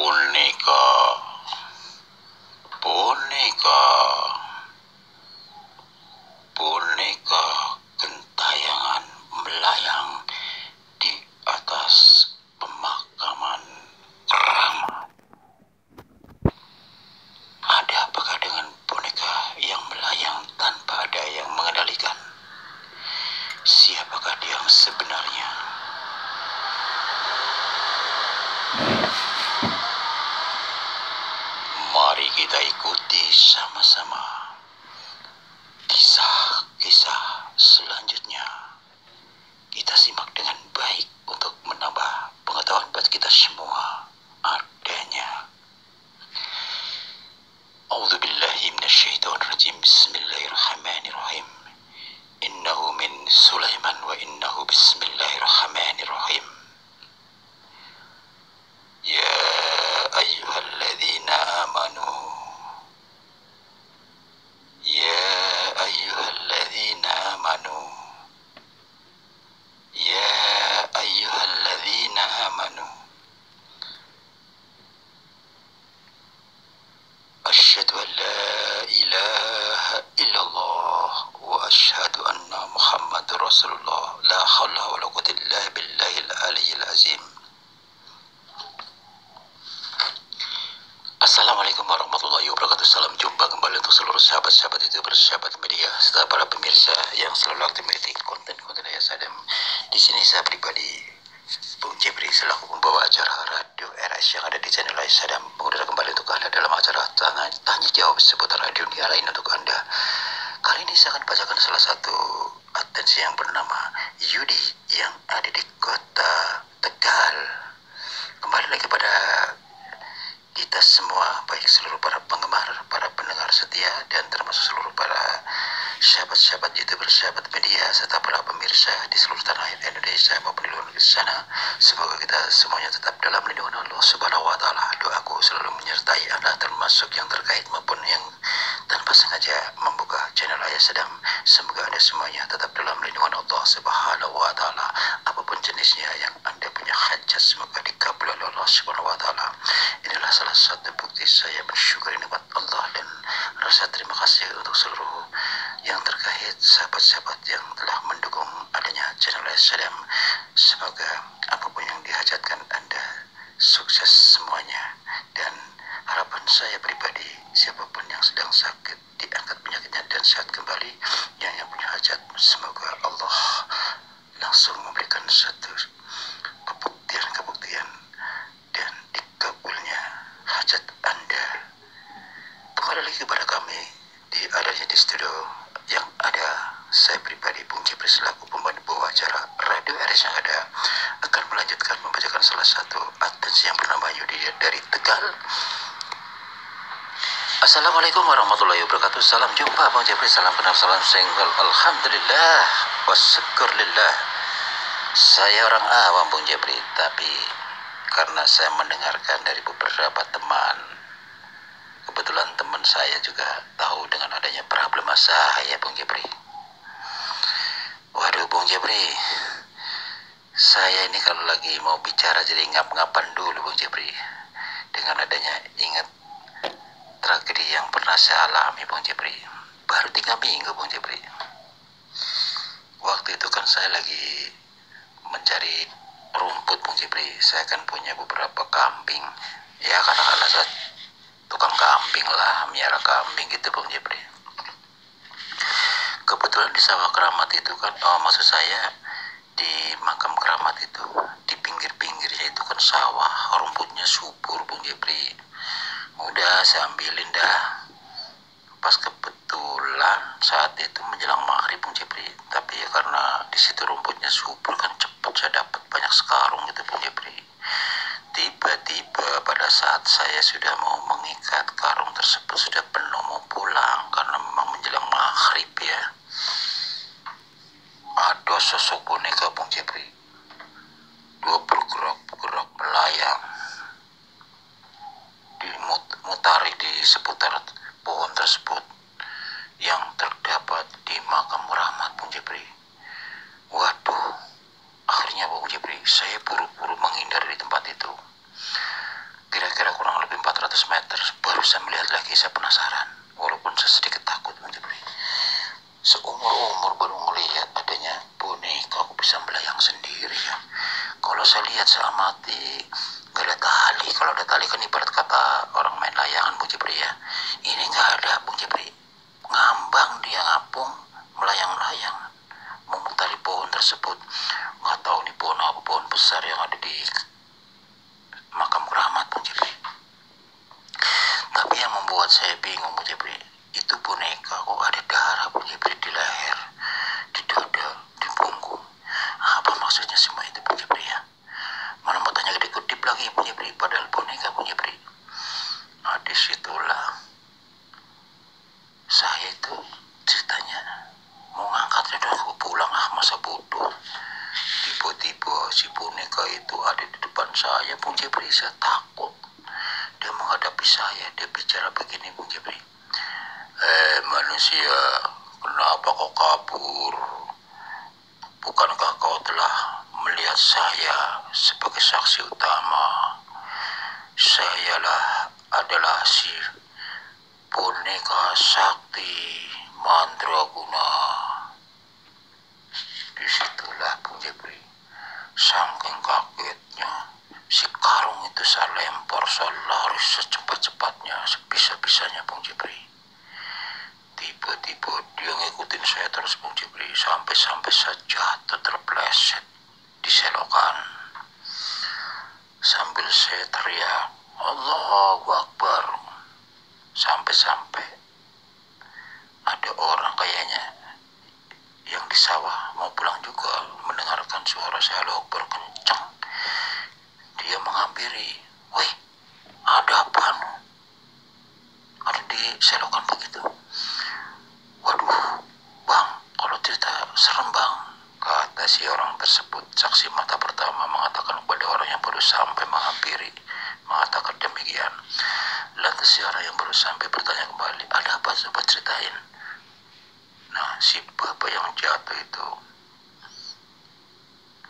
boneka, boneka, boneka gentayangan melayang di atas pemakaman keramat. Ada apakah dengan boneka yang melayang tanpa ada yang mengendalikan? Siapakah dia yang sebenarnya? Mari kita ikuti sama-sama kisah-kisah selanjutnya. Kita simak dengan baik untuk menambah pengetahuan buat kita semua adanya. A'udzubillahi minasyaitonirrajim. Bismillahirrahmanirrahim. Innahu min Sulaiman wa innahu bismillahirrahmanirrahim. Ya ayyuhalladzina amanu, ya ayyuhalladzina amanu, ya ayyuhalladzina amanu, asyhadu an la ilaha illallah wa asyhadu anna muhammadur rasulullah. La haula wa la quwwata illa billahil aliyyil azim. Assalamualaikum warahmatullahi wabarakatuh. Salam jumpa kembali untuk seluruh sahabat-sahabat YouTuber, sahabat media, serta para pemirsa yang selalu aktif mengikuti konten-konten Ayah Sadam. Di sini saya pribadi, Bung Jepri, selaku pembawa acara Radio RS yang ada di channel Ayah Sadam, mengudara kembali untuk Anda dalam acara tanya jawab seputar radio dunia lain untuk Anda. Kali ini saya akan bacakan salah satu atensi yang bernama Yudi yang ada di kota Tegal. Kembali lagi pada kita semua, baik seluruh para penggemar, para pendengar setia, dan termasuk seluruh para sahabat-sahabat YouTuber, sahabat media, serta para pemirsa di seluruh tanah air Indonesia maupun di luar sana. Semoga kita semuanya tetap dalam lindungan Allah Subhanahu wa Ta'ala. Doaku selalu menyertai Anda, termasuk yang terkait maupun yang tanpa sengaja membuka channel Ayah Sadam. Semoga Anda semuanya tetap dalam lindungan Allah Subhanahu wa Ta'ala. Apapun jenisnya yang Anda punya hajat, semoga dikabul oleh Allah Subhanahu wa Ta'ala. Inilah salah satu bukti saya bersyukur nikmat Allah dan rasa terima kasih untuk seluruh yang terkait sahabat-sahabat yang telah mendukung adanya channel Ayah Sadam. Semoga apapun yang dihajatkan Anda sukses semuanya, dan harapan saya pribadi, siapapun yang sedang sakit diangkat penyakitnya dan sehat kembali. Yang punya hajat, semoga Allah langsung memberikan satu kebuktian dan dikabulnya hajat Anda. Kembali lagi kepada kami adanya di studio yang ada saya pribadi, Bung Jepri, selaku pembawa acara Radio RS yang ada, akan melanjutkan membacakan salah satu atensi yang bernama Yudi dari Tegal. Assalamualaikum warahmatullahi wabarakatuh. Salam jumpa Bang Jepri, salam kenal, salam senggol. Alhamdulillah wasyukurillah. Saya orang awam Bung Jepri, tapi karena saya mendengarkan dari beberapa teman, kebetulan teman saya juga tahu dengan adanya problem saya Bung Jepri. Waduh Bung Jepri, saya ini kalau lagi mau bicara jadi ngap-ngapan dulu Bung Jepri, dengan adanya ingat tragedi yang pernah saya alami Bung Jepri. Baru 3 minggu Bung Jepri. Waktu itu kan saya lagi mencari rumput Bung Jepri. Saya kan punya beberapa kambing, ya katakanlah saya tukang kambing lah, miara kambing gitu Bung Jepri. Kebetulan di sawah keramat itu kan, maksud saya di makam keramat itu, di pinggir-pinggirnya itu kan sawah, rumputnya subur Bung Jepri. Udah saya ambilin dah. Pas kebetulan saat itu menjelang maghrib Bung Jepri, tapi ya karena di situ rumputnya subur kan, cepat saya dapat banyak sekarung gitu Bung Jepri. Tiba-tiba pada saat saya sudah mau mengikat, karung tersebut sudah penuh mau pulang karena memang menjelang maghrib ya. Ada sosok boneka Bung Jepri, dua bergerak-gerak melayang, dimutari di seputar pohon tersebut yang terdapat di makam keramat Bung Jepri. Waduh, akhirnya Bung Jepri saya buru-buru menghindar dari tempat itu. Kira-kira lihat saya amati, nggak ada tali. Kalau ada tali kan ibarat kata orang main layangan Bung Jepri ya. Ini nggak ada Bung Jepri. Ngambang dia, ngapung, melayang-layang memutari pohon tersebut. Nggak tahu nih pohon apa, pohon besar yang ada di makam keramat Bung Jepri. Tapi yang membuat saya bingung Bung Jepri, itu boneka kok ada darah Bung Jepri di leher, di dada, di punggung. Apa maksudnya semua itu Bung Jepri ya? Mana mau tanya gede kutip lagi Bung Jepri, padahal boneka Bung Jepri. Nah disitulah saya itu ceritanya mau ngangkat udah aku pulang, masa bodoh. Tiba-tiba si boneka itu ada di depan saya Bung Jepri. Saya takut. Dia menghadapi saya, dia bicara begini Bung Jepri. Manusia, kenapa kau kabur? Bukankah kau telah melihat saya sebagai saksi utama? Sayalah adalah si boneka sakti mandraguna. Disitulah Bung Jepri, saking kagetnya si karung itu saya lempar, saya lari secepat-cepatnya, sebisa-bisanya Bung Jepri. Tiba-tiba dia ngikutin saya terus Bung Jepri, sampai saya jatuh terpleset di selokan. Sambil saya teriak, Allahu Akbar. Sampai ada orang kayaknya yang di sawah mau pulang juga, mendengarkan suara saya Allahu Akbar kencang. Dia menghampiri, weh, ada apaan? Ada di selokan begitu. Waduh, bang, kalau cerita serem bang, kata si orang tersebut. Saksi mata pertama mengatakan kepada orang yang baru sampai menghampiri, mengatakan demikian. Lantas si orang yang baru sampai bertanya kembali, ada apa coba ceritain. Nah, si bapak yang jatuh itu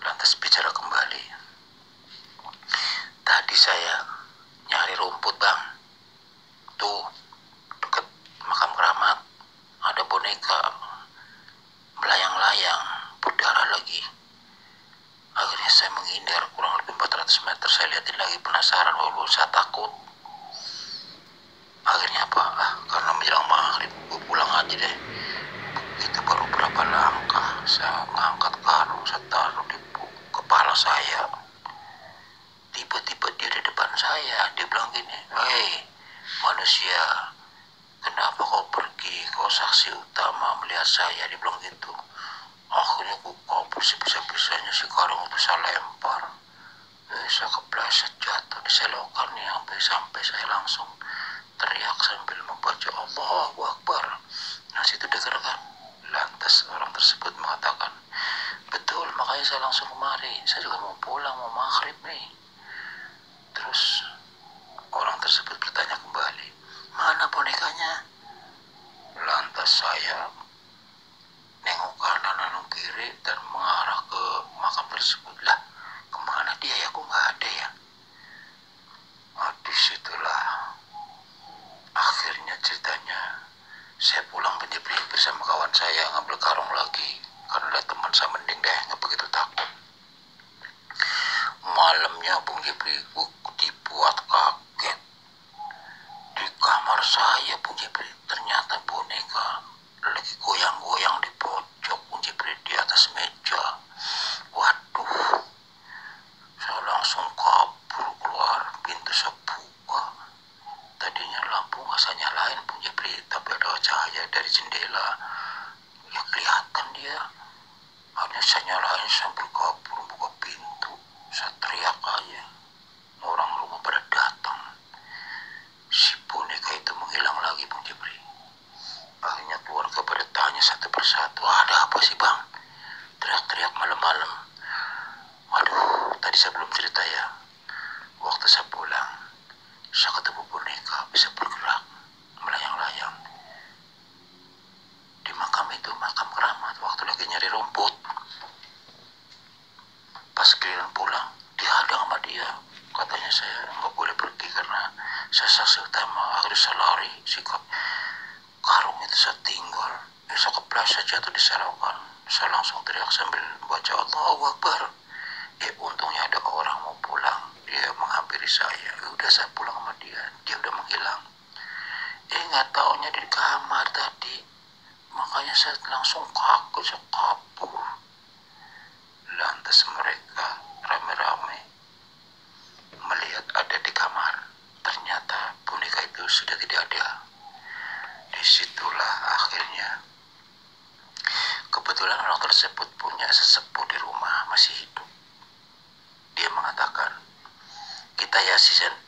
lantas bicara kembali. Tadi saya nyari rumput bang, tuh deket makam keramat ada boneka melayang-layang berdarah lagi. Akhirnya saya menghindar kurang lebih 400 meter. Saya lihatin lagi, penasaran, walaupun saya takut. Akhirnya apa? Karena menjelang maghrib, gue pulang aja deh. Itu baru berapa langkah, saya ngangkat karung, saya taruh di kepala saya. Tiba-tiba dia di depan saya. Dia bilang gini, hei manusia, kenapa kau pergi? Kau saksi utama melihat saya. Dia bilang gitu. Akhirnya aku kabur sebisa-bisanya, si karung itu saya lempar. Saya kepleset jatuh di selokan nih, sampai saya langsung teriak sambil membaca Allahu Akbar. Nah situ dengar kan. Lantas orang tersebut mengatakan, betul, makanya saya langsung kemari. Saya juga mau pulang, mau maghrib nih. Terus orang tersebut bertanya kembali, mana bonekanya? Lantas saya nengok kanan, nengok kiri, dan mengarah ke makam tersebut. Lah, kemana dia ya? Kok nggak ada ya? Disitulah akhirnya ceritanya. Saya pulang Bung Jepri bersama kawan saya, ngambil karung lagi. Karena lihat teman saya mending deh, nggak begitu takut. Malamnya Bung Jepri, dibuat kaget. Di kamar saya Bung Jepri, ternyata boneka lagi goyang-goyang di pojok Bung Jepri, di atas meja. Waduh, saya langsung kabur keluar, pintu saya buka. Tadinya lampu nggak saya nyalain Bung Jepri, tapi ada cahaya dari jendela. Ya kelihatan dia. Akhirnya saya nyalain sambil kabur, buka pintu. Saya teriak aja. Orang rumah pada datang. Si boneka itu menghilang lagi Bung Jepri. Akhirnya keluarga pada tanya satu persatu, ada apa sih bang? Teriak-teriak malam-malam. Waduh, tadi saya belum cerita ya. Waktu saya pulang, saya ketemu boneka bisa bergerak, melayang-layang. Di makam itu, makam keramat, waktu lagi nyari rumput. Pas giliran pulang, dihadang sama dia. Katanya saya nggak boleh pergi karena saya saksi utama. Akhirnya saya lari, sikap karung itu saya tinggal. Saya kepleset jatuh di selokan. Saya langsung teriak sambil baca Allahu Akbar. Untungnya ada orang dia menghampiri saya. Udah saya pulang sama dia udah menghilang. Nggak taunya di kamar tadi. Makanya saya langsung kaget, saya kabur. Lantas mereka rame-rame melihat ada di kamar. Ternyata boneka itu sudah tidak ada. Disitulah akhirnya kebetulan orang tersebut punya sesepuh di rumah masih hidup. Dia mengatakan, kita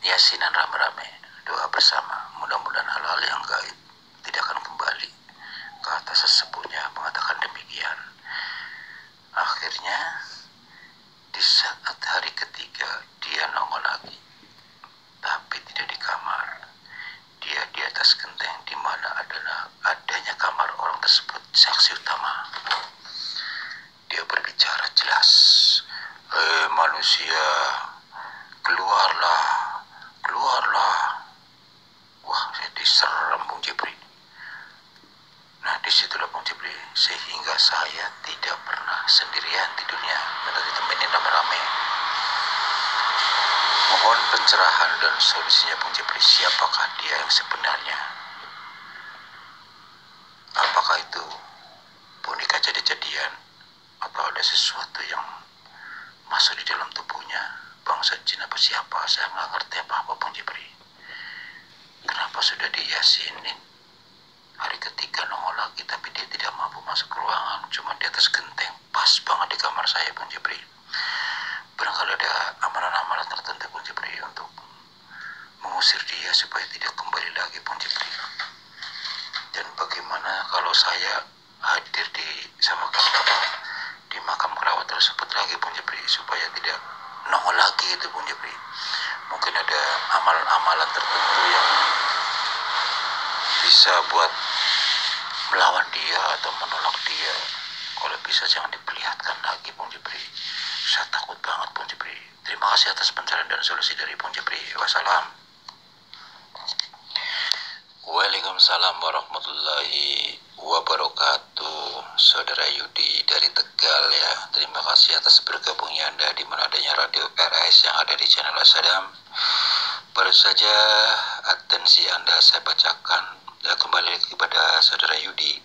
yasinan rame-rame, doa bersama, mudah-mudahan hal-hal yang gaib tidak akan kembali. Kata sesepuhnya mengatakan demikian. Akhirnya di saat hari ketiga dia nongol lagi, tapi tidak di kamar. Dia di atas genteng di mana adanya kamar orang tersebut, saksi utama. Dia berbicara jelas, manusia, keluarlah. Wah, saya diserem Bung Jepri. Nah, disitulah Bung Jepri, sehingga saya tidak pernah sendirian tidurnya, minta ditemenin rame-rame. Mohon pencerahan dan solusinya Bung Jepri, siapakah dia yang sebenarnya? Apakah itu boneka jadi-jadian atau ada sesuatu yang masuk di dalam tubuhnya, bangsa jin apa siapa? Saya nggak ngerti apa-apa Bung Jepri. Kenapa sudah diyasinin, hari ketiga nongol lagi, tapi dia tidak mampu masuk ke ruangan, cuma di atas genteng, pas banget di kamar saya Bung Jepri. Barangkali ada amalan-amalan tertentu Bung Jepri untuk mengusir dia supaya tidak kembali lagi Bung Jepri. Dan bagaimana kalau saya hadir sama di makam kerabat tersebut lagi Bung Jepri, supaya tidak nongol lagi itu Bung Jepri. Mungkin ada amalan-amalan tertentu yang bisa buat melawan dia atau menolak dia. Kalau bisa jangan diperlihatkan lagi Bung Jepri. Saya takut banget Bung Jepri. Terima kasih atas pencerahan dan solusi dari Bung Jepri. Wassalam. Waalaikumsalam warahmatullahi wabarakatuh. Saudara Yudi dari Tegal ya. Terima kasih atas bergabungnya Anda di mana adanya Radio RS yang ada di channel Asadam. Baru saja atensi Anda saya bacakan. Ya, kembali kepada Saudara Yudi.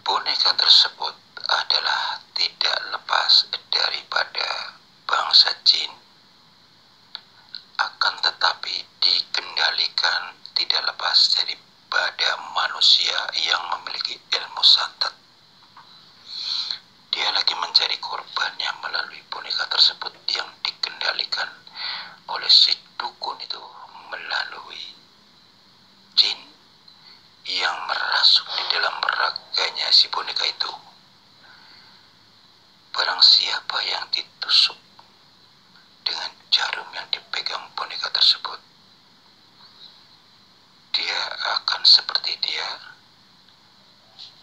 Boneka tersebut adalah tidak lepas daripada bangsa jin, akan tetapi dikendalikan tidak lepas daripada manusia yang memiliki ilmu santet. Dia lagi mencari korbannya melalui boneka tersebut yang dikendalikan oleh si dukun itu melalui jin yang merasuk di dalam raganya si boneka itu. Barang siapa yang ditusuk dengan jarum yang dipegang boneka tersebut, dia akan seperti dia,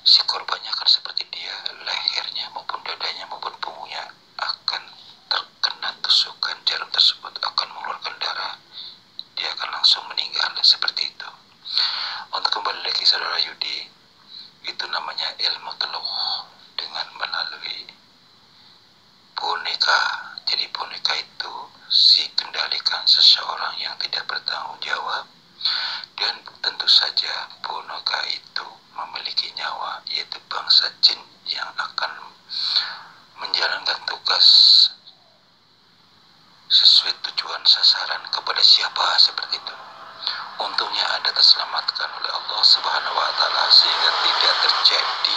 si korbannya akan seperti dia, lehernya maupun dadanya maupun punggungnya akan terkena tusukan jarum tersebut, akan mengeluarkan darah, dia akan langsung meninggal seperti itu. Untuk kembali lagi Saudara Yudi, itu namanya ilmu teluh dengan melalui boneka. Jadi boneka itu kendalikan seseorang yang tidak bertanggung jawab, dan tentu saja boneka itu memiliki nyawa, yaitu bangsa jin yang akan menjalankan tugas sesuai tujuan sasaran kepada siapa seperti itu. Untungnya Anda terselamatkan oleh Allah Subhanahu wa Ta'ala sehingga tidak terjadi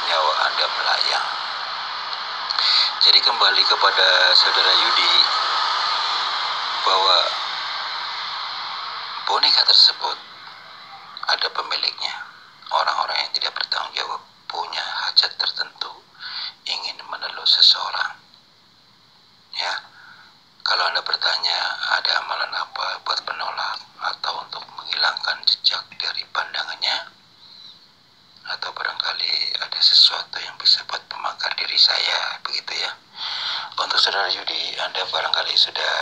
nyawa Anda melayang. Jadi kembali kepada Saudara Yudi, bahwa boneka tersebut ada pemiliknya. Orang-orang yang tidak bertanggung jawab punya hajat tertentu, ingin meneluh seseorang. Ya, kalau Anda bertanya ada amalan apa buat penolak atau untuk menghilangkan jejak dari pandangannya, atau barangkali ada sesuatu yang bisa buat pemakar diri saya, begitu ya. Untuk Saudara Yudi, Anda barangkali sudah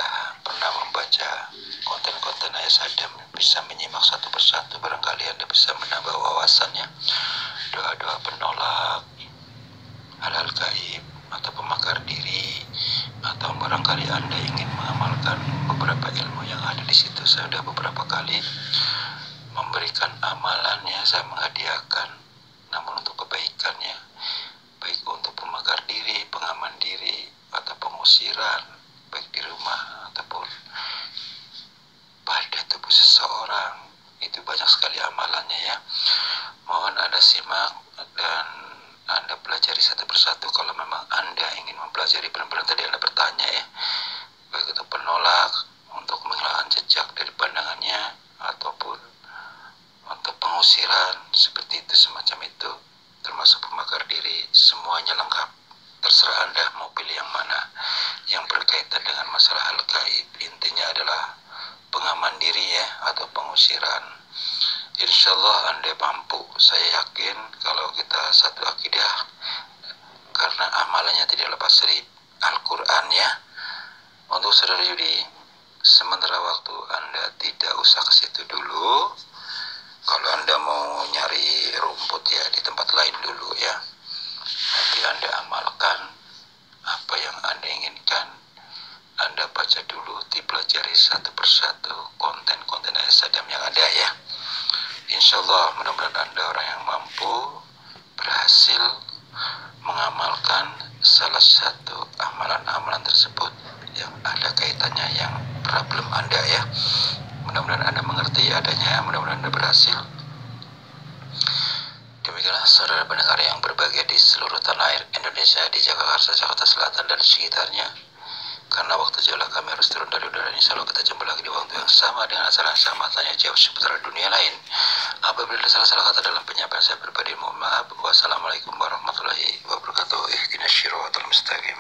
pernah membaca konten-konten Asadam, bisa menyimak satu persatu, barangkali Anda bisa menambah wawasannya, doa-doa penolak, hal-hal gaib atau pemakar diri, atau barangkali Anda ingin satu persatu kalau memang Anda ingin mempelajari benar-benar tadi Anda bertanya ya, baik itu penolak untuk menghilangkan jejak dari pandangannya ataupun untuk pengusiran seperti itu, semacam itu, termasuk pembakar diri, semuanya lengkap. Terserah Anda mau pilih yang mana. Yang berkaitan dengan masalah hal gaib, intinya adalah pengaman diri ya, atau pengusiran. Insya Allah Anda mampu. Saya yakin kalau kita satu akidah, karena amalannya tidak lepas dari Al-Quran ya. Untuk saudara Yudi, sementara waktu Anda tidak usah ke situ dulu. Kalau Anda mau nyari rumput ya di tempat lain dulu ya. Nanti Anda amalkan apa yang Anda inginkan. Anda baca dulu, dipelajari satu persatu konten-konten ayat sadam yang ada ya. Insya Allah mudah-mudahan Anda orang yang mampu berhasil mengamalkan salah satu amalan-amalan tersebut yang ada kaitannya yang problem Anda ya. Mudah-mudahan Anda mengerti adanya, mudah-mudahan Anda berhasil. Demikianlah saudara pendengar yang berbahagia di seluruh tanah air Indonesia, di Jakarta, Jakarta Selatan dan sekitarnya. Karena waktu jauh kami harus turun dari udara. Insya Allah kita jumpa lagi di waktu yang sama dengan acara yang sama, tanya jawab seputar dunia lain. Apabila ada salah-salah kata dalam penyampaian saya pribadi, mohon maaf. Wassalamualaikum warahmatullahi wabarakatuh. Ihdinas siratal mustaqim.